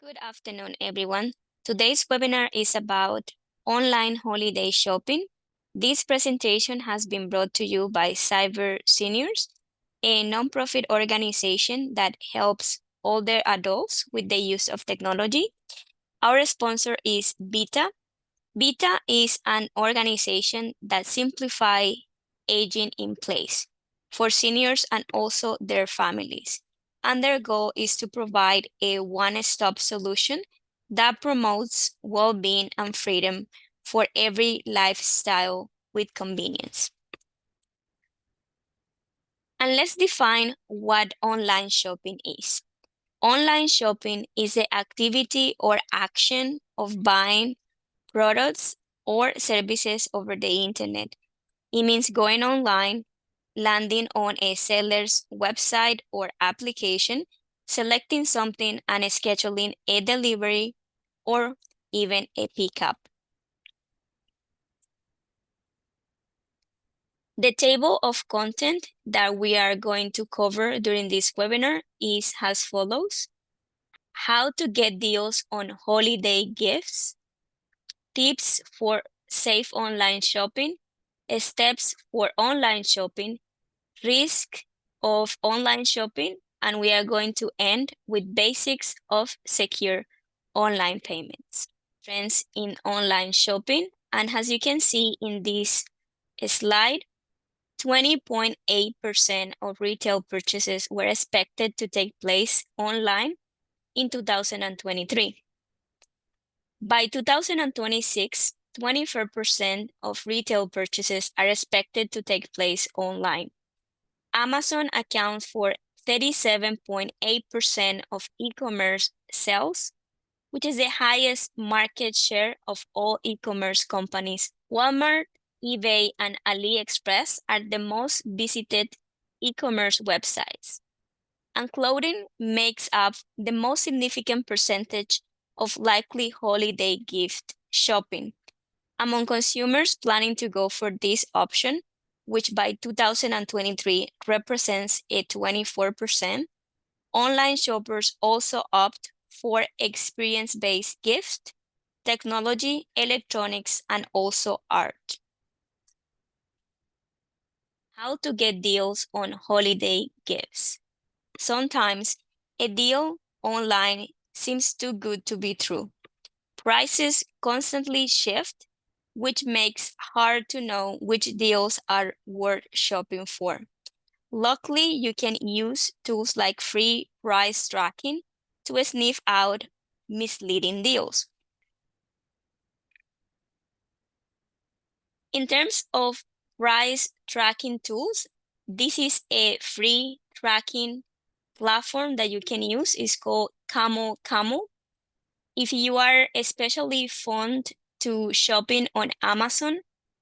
Good afternoon, everyone. Today's webinar is about online holiday shopping. This presentation has been brought to you by Cyber Seniors, a nonprofit organization that helps older adults with the use of technology. Our sponsor is Vyta. Vyta is an organization that simplifies aging in place for seniors and also their families. And their goal is to provide a one-stop solution that promotes well-being and freedom for every lifestyle with convenience. And let's define what online shopping is. Online shopping is the activity or action of buying products or services over the internet. It means going online, landing on a seller's website or application, selecting something and scheduling a delivery or even a pickup. The table of content that we are going to cover during this webinar is as follows: how to get deals on holiday gifts, tips for safe online shopping, steps for online shopping, risk of online shopping, and we are going to end with basics of secure online payments. Trends in online shopping, and as you can see in this slide, 20.8% of retail purchases were expected to take place online in 2023. By 2026, 24% of retail purchases are expected to take place online. Amazon accounts for 37.8% of e-commerce sales, which is the highest market share of all e-commerce companies. Walmart, eBay, and AliExpress are the most visited e-commerce websites. And clothing makes up the most significant percentage of likely holiday gift shopping. Among consumers planning to go for this option, which by 2023 represents a 24%, online shoppers also opt for experience-based gifts, technology, electronics, and also art. How to get deals on holiday gifts. Sometimes a deal online seems too good to be true. Prices constantly shift, which makes hard to know which deals are worth shopping for. Luckily, you can use tools like free price tracking to sniff out misleading deals. In terms of price tracking tools, this is a free tracking platform that you can use. It's called Camo Camo. If you are especially fond to shopping on Amazon,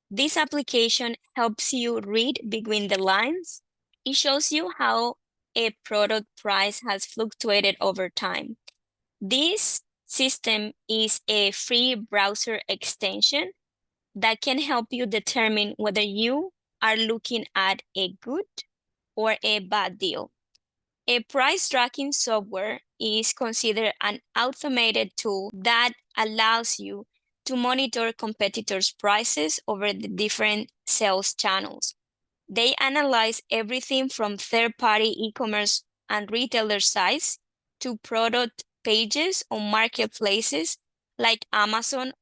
this application helps you read between the lines. It shows you how a product price has fluctuated over time. This system is a free browser extension that can help you determine whether you are looking at a good or a bad deal. A price tracking software is considered an automated tool that allows you to monitor competitors' prices over the different sales channels. They analyze everything from third-party e-commerce and retailer sites to product pages on marketplaces like Amazon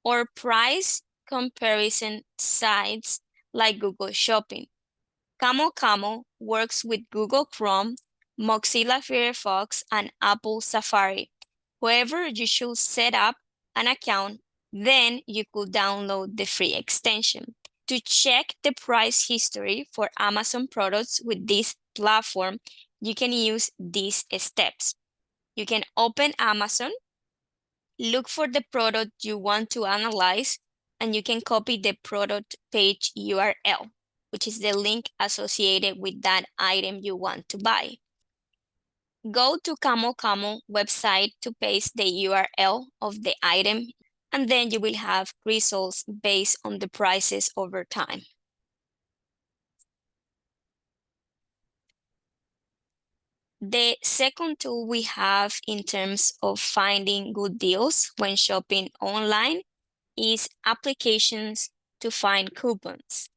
or price comparison sites like Google Shopping. Camo Camo works with Google Chrome, Mozilla Firefox, and Apple Safari. However, you should set up an account, then you could download the free extension. To check the price history for Amazon products with this platform, you can use these steps. You can open Amazon, look for the product you want to analyze, and you can copy the product page URL, which is the link associated with that item you want to buy. Go to Camo Camo website to paste the URL of the item, and then you will have results based on the prices over time. The second tool we have in terms of finding good deals when shopping online is applications to find coupons.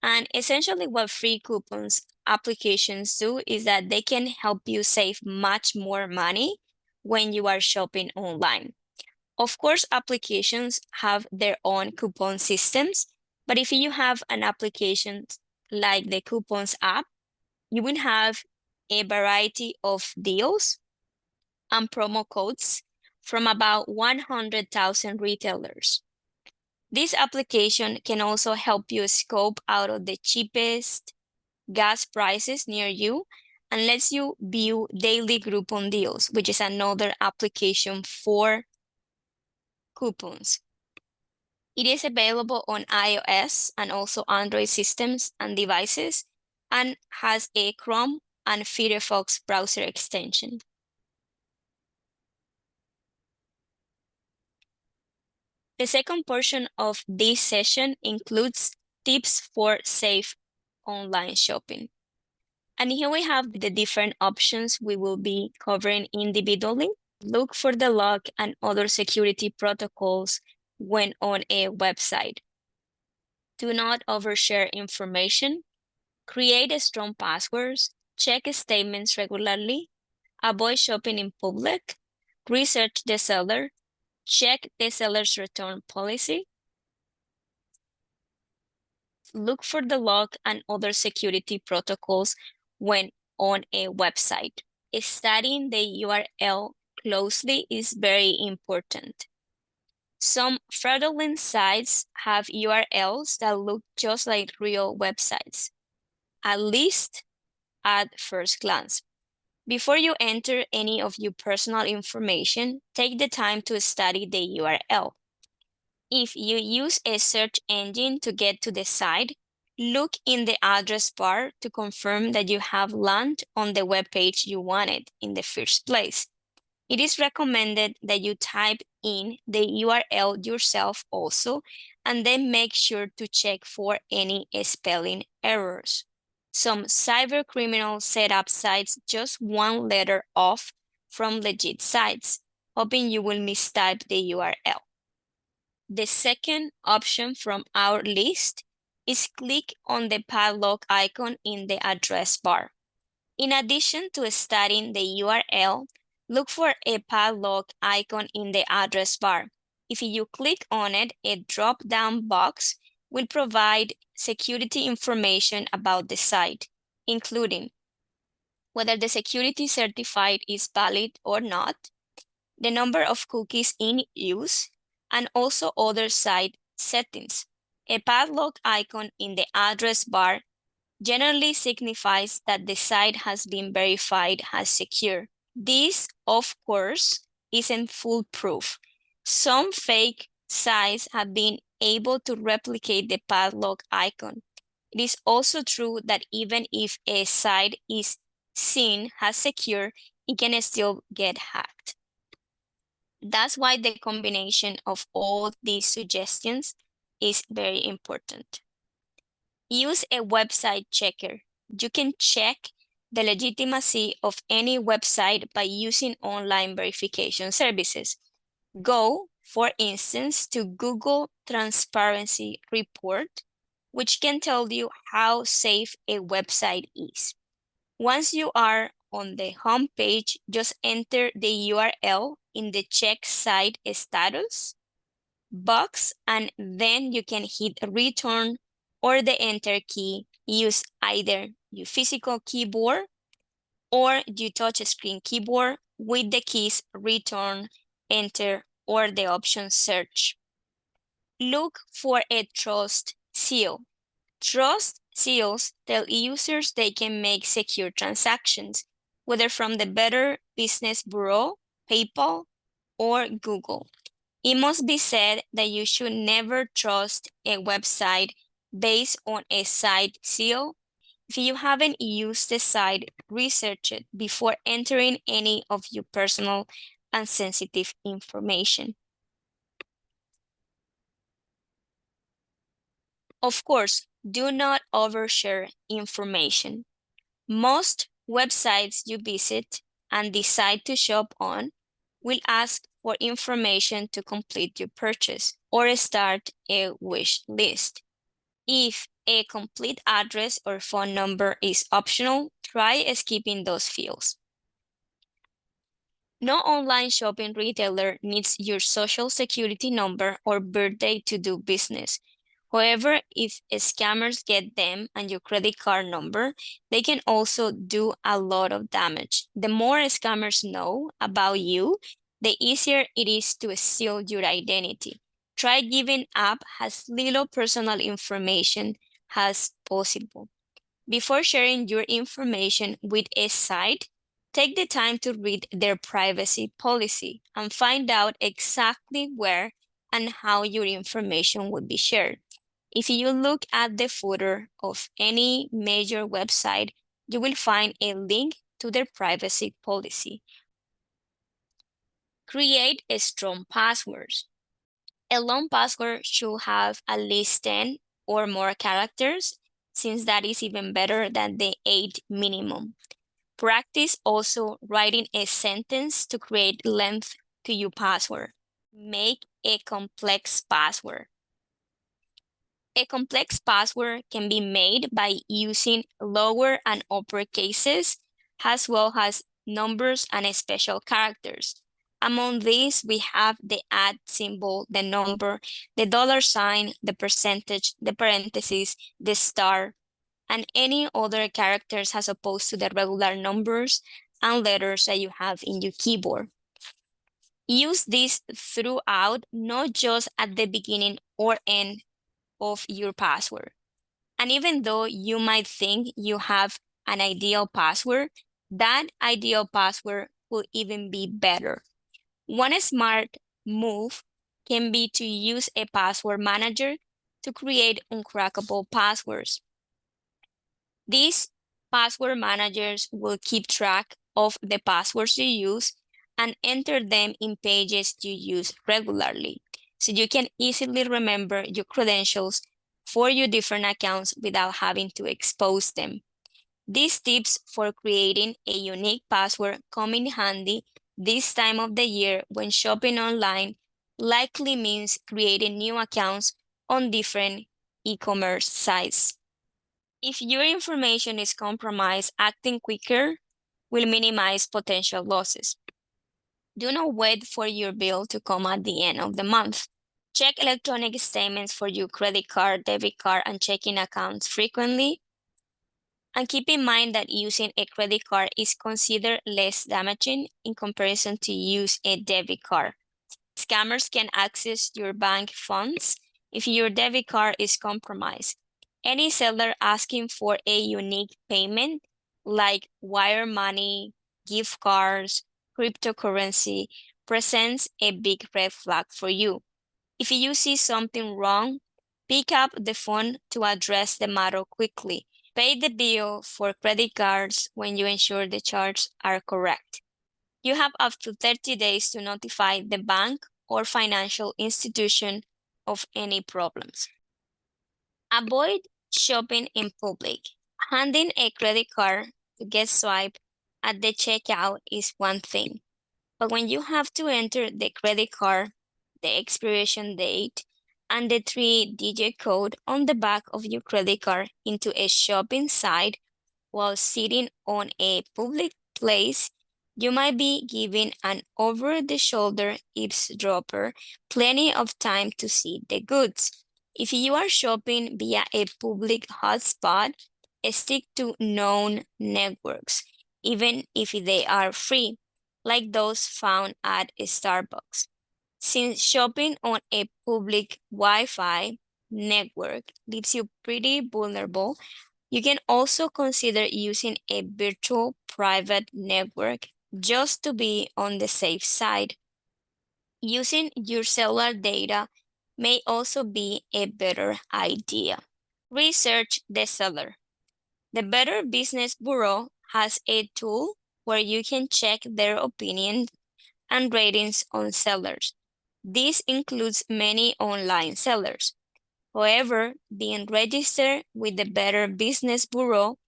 And essentially what free coupons applications do is that they can help you save much more money when you are shopping online. Of course, applications have their own coupon systems, but if you have an application like the coupons app, you will have a variety of deals and promo codes from about 100,000 retailers. This application can also help you scope out of the cheapest gas prices near you and lets you view daily Groupon deals, which is another application for coupons. It is available on iOS and also Android systems and devices and has a Chrome and Firefox browser extension. The second portion of this session includes tips for safe online shopping. And here we have the different options we will be covering individually. Look for the lock and other security protocols when on a website. Do not overshare information. Create strong passwords. Check statements regularly. Avoid shopping in public. Research the seller. Check the seller's return policy. Look for the lock and other security protocols when on a website. Studying the URL closely is very important. Some fraudulent sites have URLs that look just like real websites, at least at first glance. Before you enter any of your personal information, take the time to study the URL. If you use a search engine to get to the site, look in the address bar to confirm that you have landed on the web page you wanted in the first place. It is recommended that you type in the URL yourself also, and then make sure to check for any spelling errors. Some cybercriminals set up sites just one letter off from legit sites, hoping you will mistype the URL. The second option from our list is click on the padlock icon in the address bar. In addition to studying the URL, look for a padlock icon in the address bar. If you click on it, a drop-down box will provide security information about the site, including whether the security certified is valid or not, the number of cookies in use, and also other site settings. A padlock icon in the address bar generally signifies that the site has been verified as secure. This, of course, isn't foolproof. Some fake sites have been able to replicate the padlock icon. It is also true that even if a site is seen as secure, it can still get hacked. That's why the combination of all these suggestions is very important. Use a website checker. You can check the legitimacy of any website by using online verification services. Go, for instance, to Google Transparency Report, which can tell you how safe a website is. Once you are on the home page, just enter the URL in the check site status box, and then you can hit return or the enter key. Use either your physical keyboard or your touchscreen keyboard with the keys return, enter, or the option search. Look for a trust seal. Trust seals tell users they can make secure transactions, whether from the Better Business Bureau, PayPal, or Google. It must be said that you should never trust a website based on a site seal. If you haven't used the site, research it before entering any of your personal and sensitive information. Of course, do not overshare information. Most Websites you visit and decide to shop on will ask for information to complete your purchase or start a wish list. If a complete address or phone number is optional, try skipping those fields. No online shopping retailer needs your social security number or birthday to do business. However, if scammers get them and your credit card number, they can also do a lot of damage. The more scammers know about you, the easier it is to steal your identity. Try giving up as little personal information as possible. Before sharing your information with a site, take the time to read their privacy policy and find out exactly where and how your information would be shared. If you look at the footer of any major website, you will find a link to their privacy policy. Create a strong passwords. A long password should have at least 10 or more characters, since that is even better than the 8 minimum. Practice also writing a sentence to create length to your password. Make a complex password. A complex password can be made by using lower and upper cases, as well as numbers and special characters. Among these, we have the @ symbol, the number, the $sign, the percentage, the parentheses, the star, and any other characters as opposed to the regular numbers and letters that you have in your keyboard. Use this throughout, not just at the beginning or end of your password. And even though you might think you have an ideal password, that ideal password will even be better. One smart move can be to use a password manager to create uncrackable passwords. These password managers will keep track of the passwords you use and enter them in pages you use regularly, so you can easily remember your credentials for your different accounts without having to expose them. These tips for creating a unique password come in handy this time of the year when shopping online likely means creating new accounts on different e-commerce sites. If your information is compromised, acting quicker will minimize potential losses. Do not wait for your bill to come at the end of the month. Check electronic statements for your credit card, debit card, and checking accounts frequently. And keep in mind that using a credit card is considered less damaging in comparison to use a debit card. Scammers can access your bank funds if your debit card is compromised. Any seller asking for a unique payment, like wire money, gift cards, cryptocurrency, presents a big red flag for you. If you see something wrong, pick up the phone to address the matter quickly. Pay the bill for credit cards when you ensure the charges are correct. You have up to 30 days to notify the bank or financial institution of any problems. Avoid shopping in public. Handing a credit card to get swiped at the checkout is one thing, but when you have to enter the credit card, the expiration date, and the 3-digit code on the back of your credit card into a shopping site while sitting on a public place, you might be giving an over-the-shoulder eavesdropper plenty of time to see the goods. If you are shopping via a public hotspot, stick to known networks, even if they are free, like those found at Starbucks. Since shopping on a public Wi-Fi network leaves you pretty vulnerable, you can also consider using a virtual private network just to be on the safe side. Using your cellular data may also be a better idea. Research the seller. The Better Business Bureau has a tool where you can check their opinions and ratings on sellers. This includes many online sellers. However, being registered with the Better Business Bureau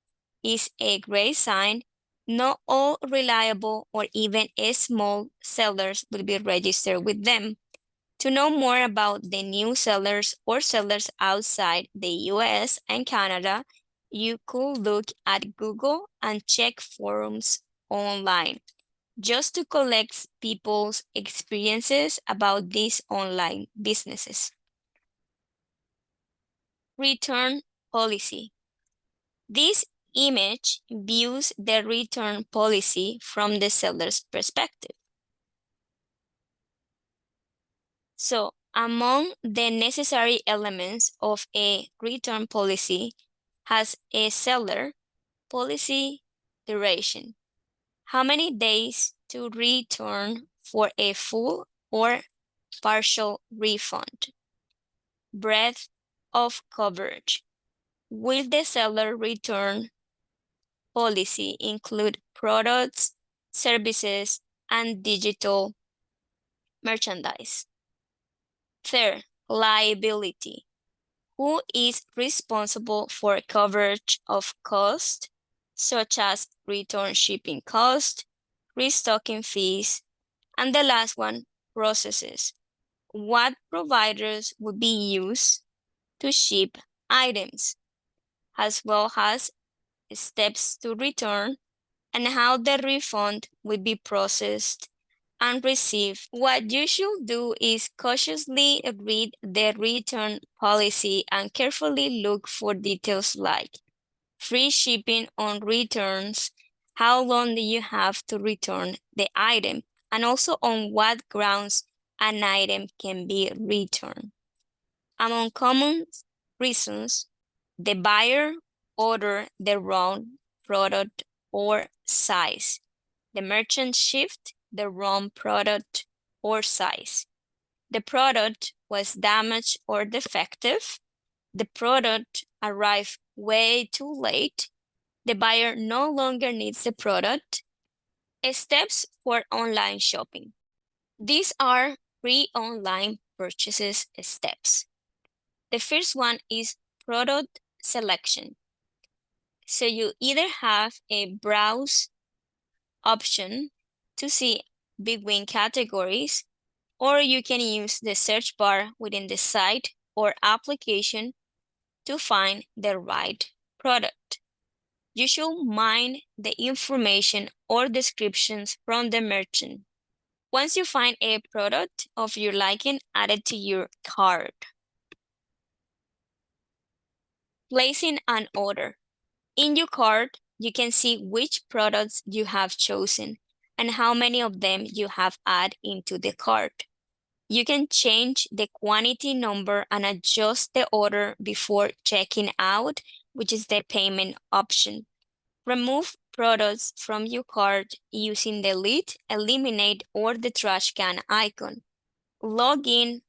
is a great sign Not all reliable or even small sellers will be registered with them. To know more about the new sellers or sellers outside the US and Canada, you could look at Google and check forums online just to collect people's experiences about these online businesses. Return policy. This image views the return policy from the seller's perspective. So, among the necessary elements of a return policy has a seller policy duration. How many days to return for a full or partial refund? Breadth of coverage. Will the seller return policy include products, services, and digital merchandise? Third, liability. Who is responsible for coverage of costs, such as return shipping cost, restocking fees, and the last one, processes. What providers would be used to ship items, as well as steps to return and how the refund will be processed and received. What you should do is cautiously read the return policy and carefully look for details like free shipping on returns, how long do you have to return the item, and also on what grounds an item can be returned. Among common reasons, the buyer ordered the wrong product or size. The merchant shipped the wrong product or size. The product was damaged or defective. The product arrived way too late. The buyer no longer needs the product. Steps for online shopping. These are pre-online purchases steps. The first one is product selection. So you either have a browse option to see between categories, or you can use the search bar within the site or application to find the right product. You should mine the information or descriptions from the merchant. Once you find a product of your liking, add it to your cart. Placing an order. In your cart, you can see which products you have chosen and how many of them you have added into the cart. You can change the quantity number and adjust the order before checking out, which is the payment option. Remove products from your cart using the delete, eliminate, or the trash can icon. Log in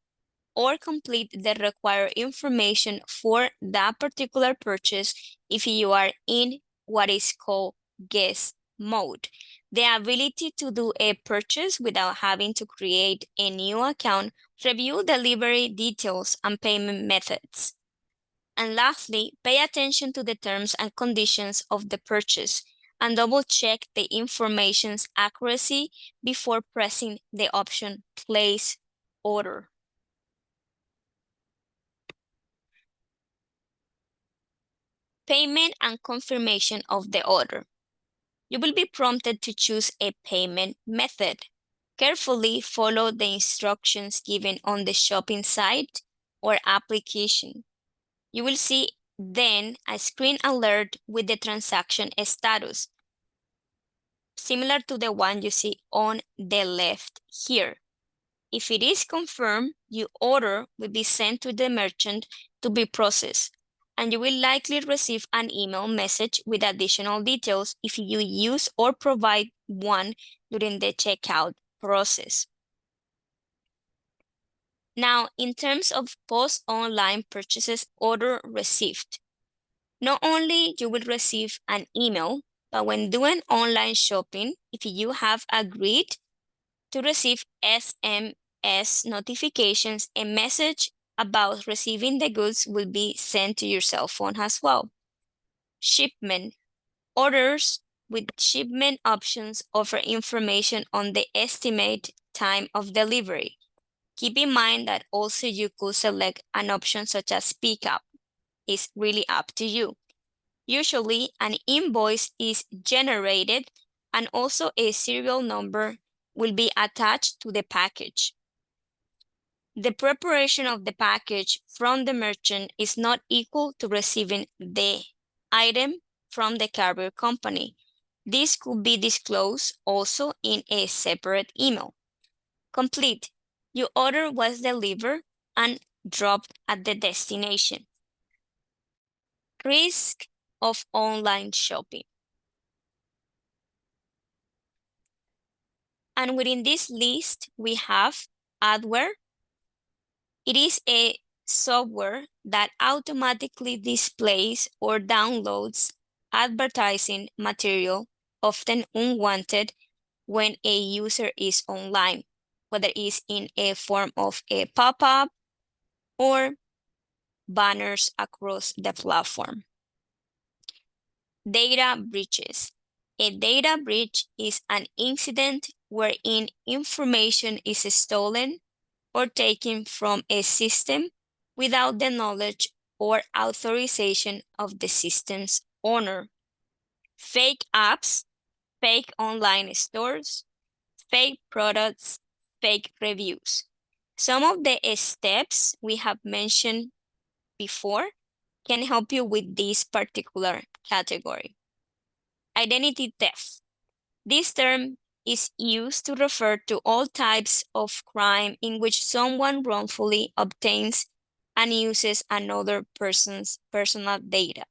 or complete the required information for that particular purchase if you are in what is called guest mode. The ability to do a purchase without having to create a new account, review delivery details and payment methods. And lastly, pay attention to the terms and conditions of the purchase and double check the information's accuracy before pressing the option Place Order. Payment and confirmation of the order. You will be prompted to choose a payment method. Carefully follow the instructions given on the shopping site or application. You will see then a screen alert with the transaction status, similar to the one you see on the left here. If it is confirmed, your order will be sent to the merchant to be processed, and you will likely receive an email message with additional details if you use or provide one during the checkout process. Now, in terms of post-online purchases order received, not only you will receive an email, but when doing online shopping, if you have agreed to receive SMS notifications, a message about receiving the goods will be sent to your cell phone as well. Shipment. Orders with shipment options offer information on the estimate time of delivery. Keep in mind that also you could select an option such as pickup. It's really up to you. Usually, an invoice is generated and also a serial number will be attached to the package. The preparation of the package from the merchant is not equal to receiving the item from the carrier company. This could be disclosed also in a separate email. Complete. Your order was delivered and dropped at the destination. Risk of online shopping. And within this list, we have adware. It is a software that automatically displays or downloads advertising material, often unwanted, when a user is online, whether it's in a form of a pop-up or banners across the platform. Data breaches. A data breach is an incident wherein information is stolen or taken from a system without the knowledge or authorization of the system's owner. Fake apps, fake online stores, fake products, fake reviews. Some of the steps we have mentioned before can help you with this particular category. Identity theft. This term is used to refer to all types of crime in which someone wrongfully obtains and uses another person's personal data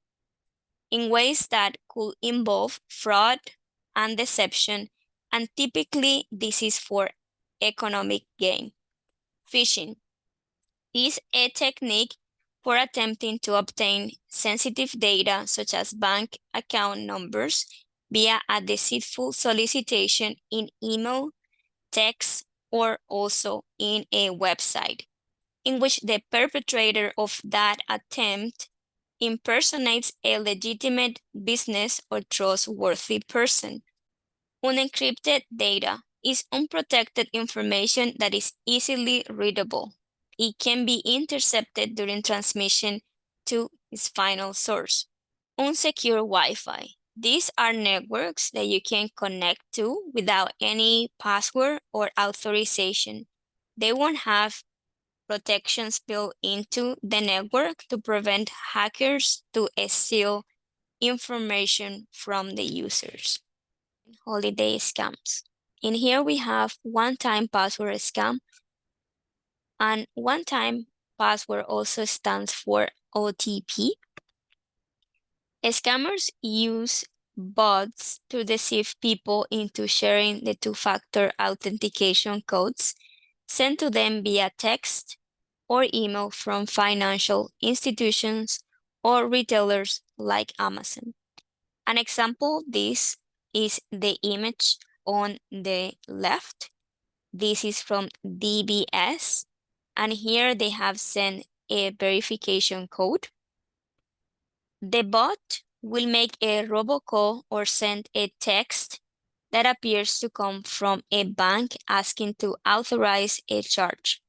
in ways that could involve fraud and deception, and typically this is for economic gain. Phishing is a technique for attempting to obtain sensitive data such as bank account numbers via a deceitful solicitation in email, text, or also in a website, in which the perpetrator of that attempt impersonates a legitimate business or trustworthy person. Unencrypted data is unprotected information that is easily readable. It can be intercepted during transmission to its final source. Unsecure Wi-Fi. These are networks that you can connect to without any password or authorization. They won't have protections built into the network to prevent hackers to steal information from the users. Holiday scams. In here we have one-time password scam, and one-time password also stands for OTP. Scammers use bots to deceive people into sharing the two-factor authentication codes sent to them via text or email from financial institutions or retailers like Amazon. An example of this is the image on the left. This is from DBS, and here they have sent a verification code. The bot will make a robocall or send a text that appears to come from a bank asking to authorize a charge.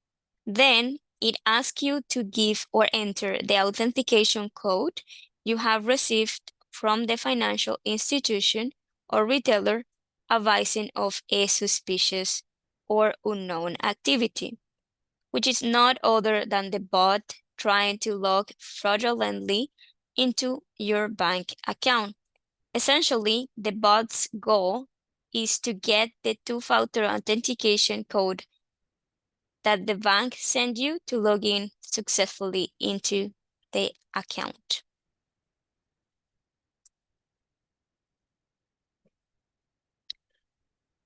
Then it asks you to give or enter the authentication code you have received from the financial institution or retailer advising of a suspicious or unknown activity, which is not other than the bot trying to log fraudulently into your bank account. Essentially, the bot's goal is to get the two-factor authentication code that the bank sent you to log in successfully into the account.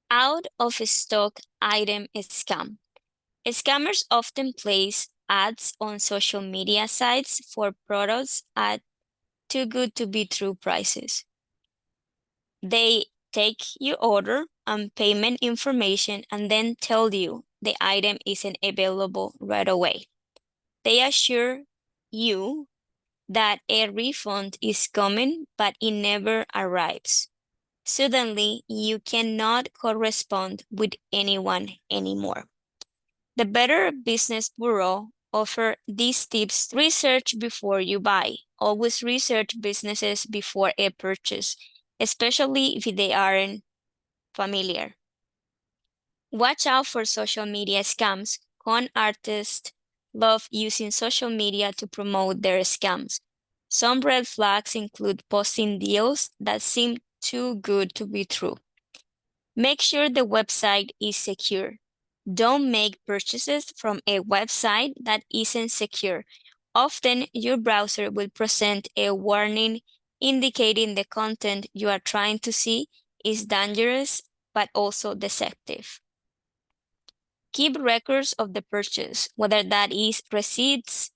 Out of stock item scam. Scammers often place ads on social media sites for products at too good to be true prices. They take your order and payment information and then tell you the item isn't available right away. They assure you that a refund is coming, but it never arrives. Suddenly, you cannot correspond with anyone anymore. The Better Business Bureau offer these tips. Research before you buy. Always research businesses before a purchase, especially if they aren't familiar. Watch out for social media scams. Con artists love using social media to promote their scams. Some red flags include posting deals that seem too good to be true. Make sure the website is secure. Don't make purchases from a website that isn't secure. Often, your browser will present a warning indicating the content you are trying to see is dangerous but also deceptive. Keep records of the purchase, whether that is receipts,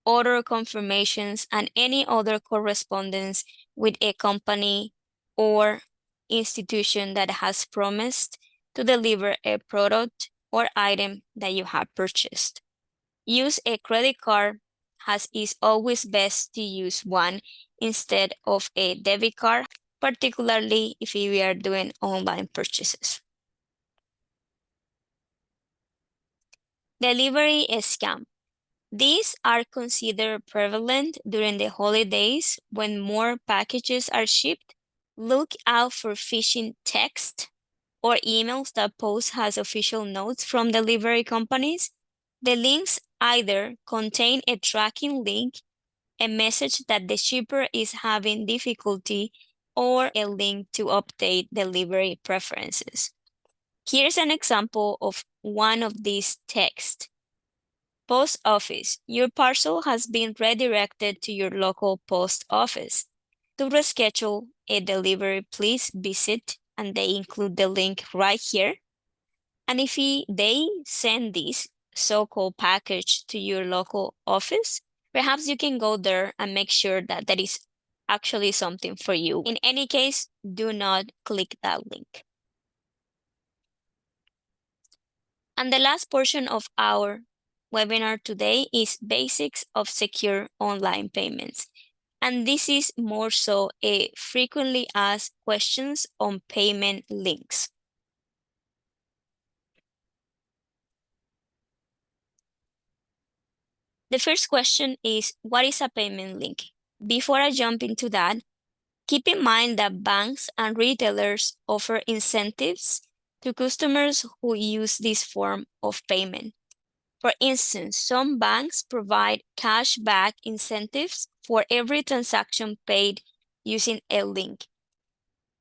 order confirmations, and any other correspondence with a company or institution that has promised to deliver a product or item that you have purchased. Use a credit card, as it's always best to use one instead of a debit card, particularly if you are doing online purchases. Delivery scam. These are considered prevalent during the holidays when more packages are shipped. Look out for phishing text or emails that post has official notes from delivery companies. The links either contain a tracking link, a message that the shipper is having difficulty, or a link to update delivery preferences. Here's an example of one of these texts. Post office. Your parcel has been redirected to your local post office. To reschedule a delivery, please visit, and they include the link right here. And if they send this so-called package to your local office, perhaps you can go there and make sure that that is actually something for you. In any case, do not click that link. And the last portion of our webinar today is basics of secure online payments. And this is more so a frequently asked questions on payment links. The first question is, what is a payment link? Before I jump into that, keep in mind that banks and retailers offer incentives to customers who use this form of payment. For instance, some banks provide cashback incentives for every transaction paid using a link.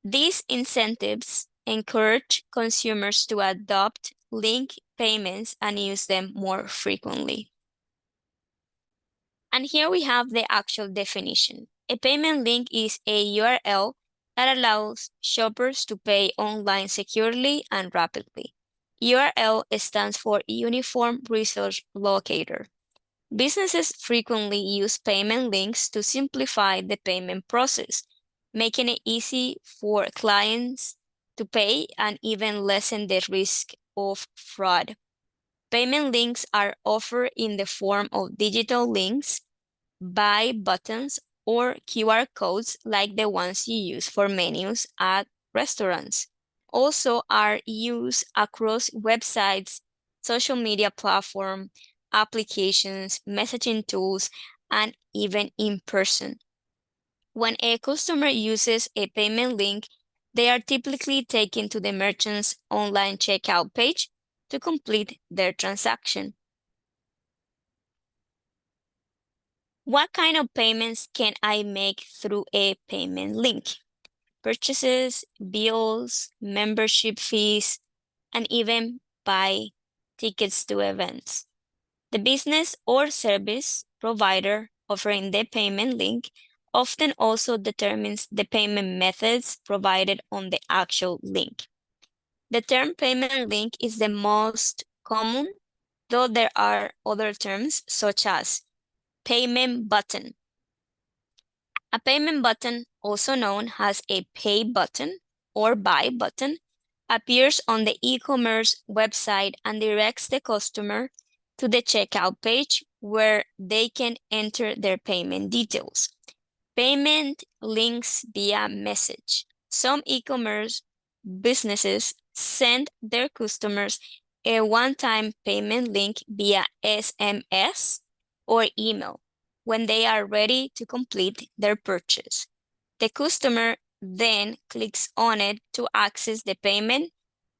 These incentives encourage consumers to adopt link payments and use them more frequently. And here we have the actual definition. A payment link is a URL that allows shoppers to pay online securely and rapidly. URL stands for Uniform Resource Locator. Businesses frequently use payment links to simplify the payment process, making it easy for clients to pay and even lessen the risk of fraud. Payment links are offered in the form of digital links, buy buttons, or QR codes like the ones you use for menus at restaurants. Also are used across websites, social media platforms, applications, messaging tools, and even in person. When a customer uses a payment link, they are typically taken to the merchant's online checkout page to complete their transaction. What kind of payments can I make through a payment link? Purchases, bills, membership fees, and even buy tickets to events. The business or service provider offering the payment link often also determines the payment methods provided on the actual link. The term payment link is the most common, though there are other terms such as payment button. A payment button, also known as a pay button or buy button, appears on the e-commerce website and directs the customer to the checkout page where they can enter their payment details. Payment links via message. Some e-commerce businesses send their customers a one-time payment link via SMS or email when they are ready to complete their purchase. The customer then clicks on it to access the payment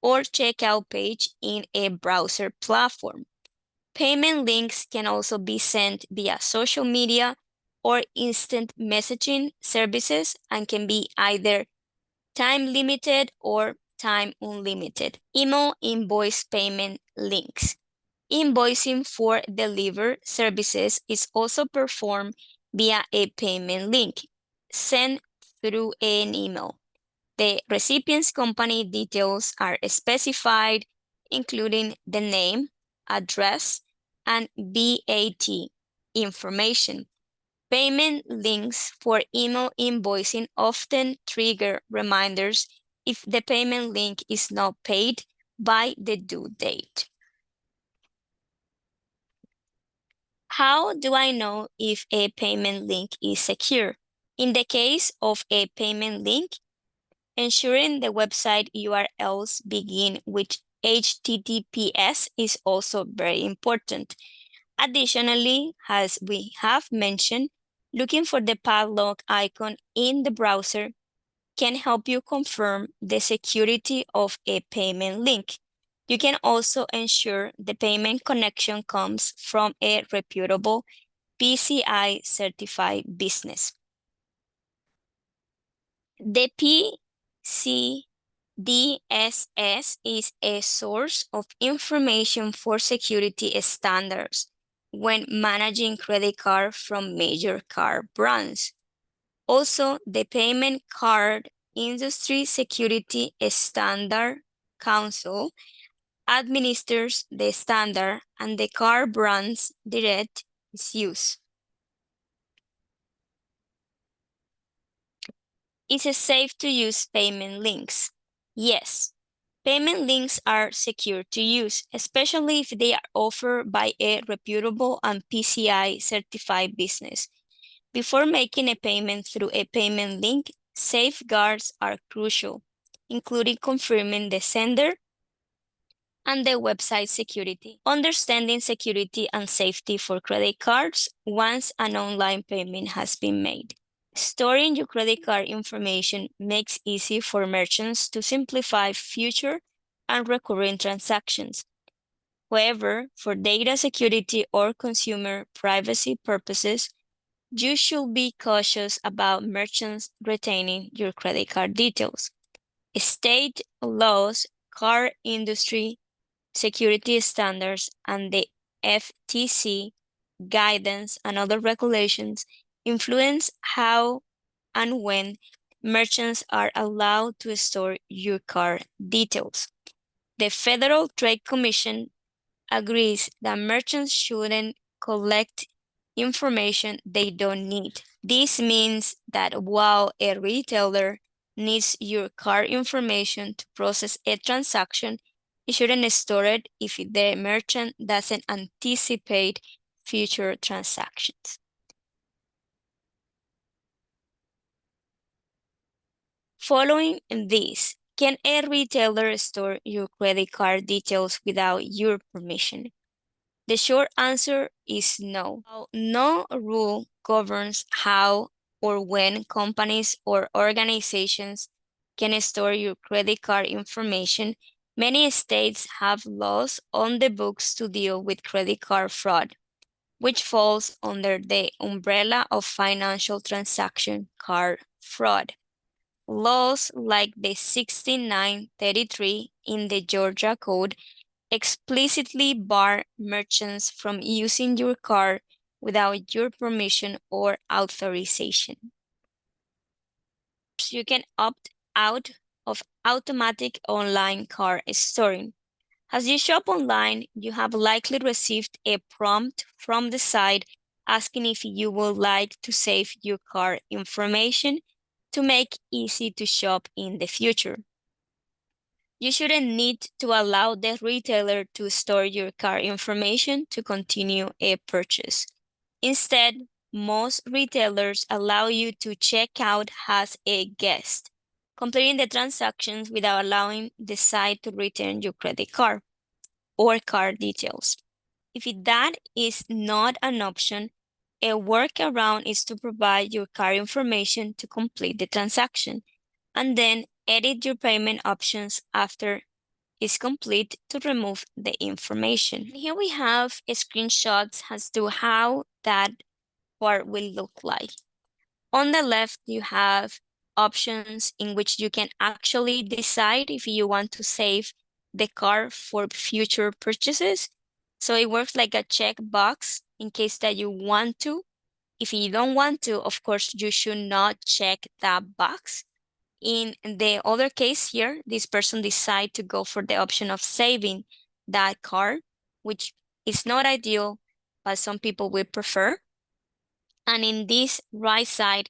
or checkout page in a browser platform. Payment links can also be sent via social media or instant messaging services and can be either time limited or time unlimited. Email invoice payment links. Invoicing for delivered services is also performed via a payment link sent through an email. The recipient's company details are specified, including the name, address, and VAT information. Payment links for email invoicing often trigger reminders if the payment link is not paid by the due date. How do I know if a payment link is secure? In the case of a payment link, ensuring the website URLs begin with HTTPS is also very important. Additionally, as we have mentioned, looking for the padlock icon in the browser can help you confirm the security of a payment link. You can also ensure the payment connection comes from a reputable PCI certified business. The PCDSS is a source of information for security standards when managing credit cards from major card brands. Also, the Payment Card Industry Security Standard Council administers the standard and the card brands direct its use. Is it safe to use payment links? Yes. Payment links are secure to use, especially if they are offered by a reputable and PCI certified business. Before making a payment through a payment link, safeguards are crucial, including confirming the sender and the website security. Understanding security and safety for credit cards once an online payment has been made. Storing your credit card information makes easy for merchants to simplify future and recurring transactions. However, for data security or consumer privacy purposes, you should be cautious about merchants retaining your credit card details. State laws, card industry security standards, and the FTC guidance and other regulations influence how and when merchants are allowed to store your card details. The Federal Trade Commission agrees that merchants shouldn't collect information they don't need. This means that while a retailer needs your card information to process a transaction, it shouldn't store it if the merchant doesn't anticipate future transactions. Following this, can a retailer store your credit card details without your permission? The short answer is no. While no rule governs how or when companies or organizations can store your credit card information, many states have laws on the books to deal with credit card fraud, which falls under the umbrella of financial transaction card fraud. Laws like the 6933 in the Georgia Code explicitly bar merchants from using your card without your permission or authorization. You can opt out of automatic online card storing. As you shop online, you have likely received a prompt from the site asking if you would like to save your card information to make easy to shop in the future. You shouldn't need to allow the retailer to store your card information to continue a purchase. Instead, most retailers allow you to check out as a guest. completing the transactions without allowing the site to return your credit card or card details. If that is not an option, a workaround is to provide your card information to complete the transaction, and then edit your payment options after it's complete to remove the information. Here we have screenshots as to how that part will look like. On the left, you have options in which you can actually decide if you want to save the card for future purchases. So it works like a checkbox in case that you want to. If you don't want to, of course, you should not check that box. In the other case here, this person decide to go for the option of saving that card, which is not ideal, but some people will prefer. And in this right side,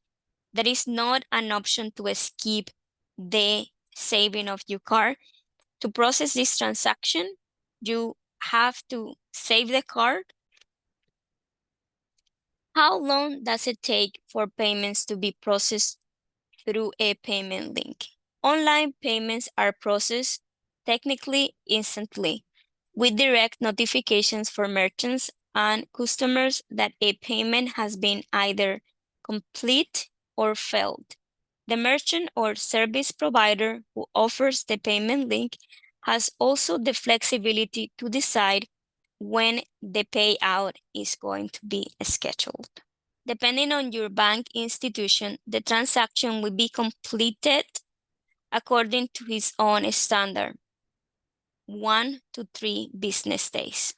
there is not an option to skip the saving of your card. To process this transaction, you have to save the card. How long does it take for payments to be processed through a payment link? Online payments are processed technically instantly, with direct notifications for merchants and customers that a payment has been either complete or failed. The merchant or service provider who offers the payment link has also the flexibility to decide when the payout is going to be scheduled. Depending on your bank institution, the transaction will be completed according to its own standard, 1 to 3 business days.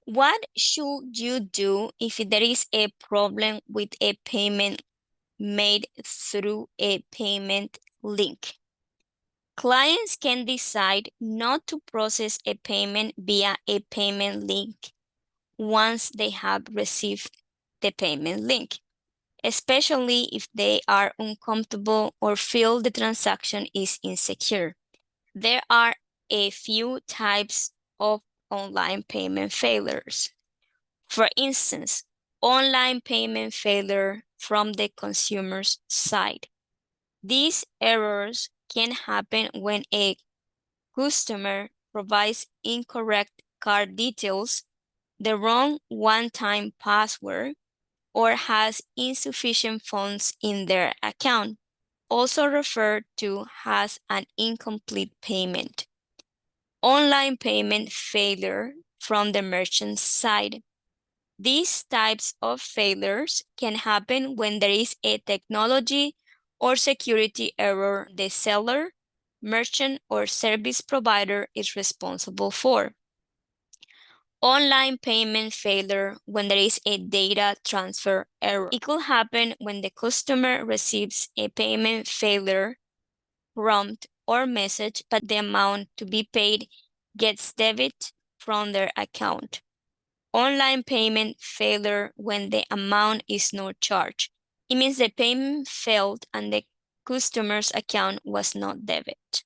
What should you do if there is a problem with a payment made through a payment link? Clients can decide not to process a payment via a payment link once they have received the payment link, especially if they are uncomfortable or feel the transaction is insecure. There are a few types of online payment failures. For instance, online payment failure from the consumer's side. These errors can happen when a customer provides incorrect card details, the wrong one-time password, or has insufficient funds in their account, also referred to as an incomplete payment. Online payment failure from the merchant's side. These types of failures can happen when there is a technology or security error the seller, merchant, or service provider is responsible for. Online payment failure when there is a data transfer error. It could happen when the customer receives a payment failure prompt or message, but the amount to be paid gets debit from their account. Online payment failure when the amount is not charged. It means the payment failed and the customer's account was not debit.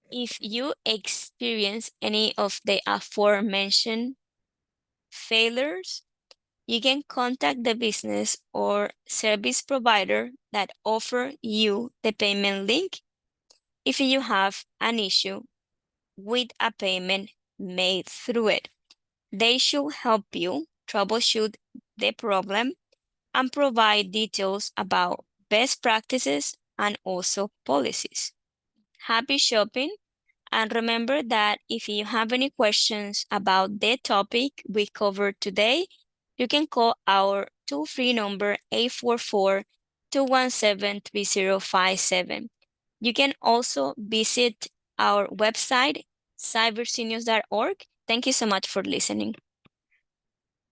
If you experience any of the aforementioned failures, you can contact the business or service provider that offer you the payment link if you have an issue with a payment made through it. They should help you troubleshoot the problem and provide details about best practices and also policies. Happy shopping! And remember that if you have any questions about the topic we covered today, you can call our toll-free number 844-217-3057. You can also visit our website, cyberseniors.org. Thank you so much for listening.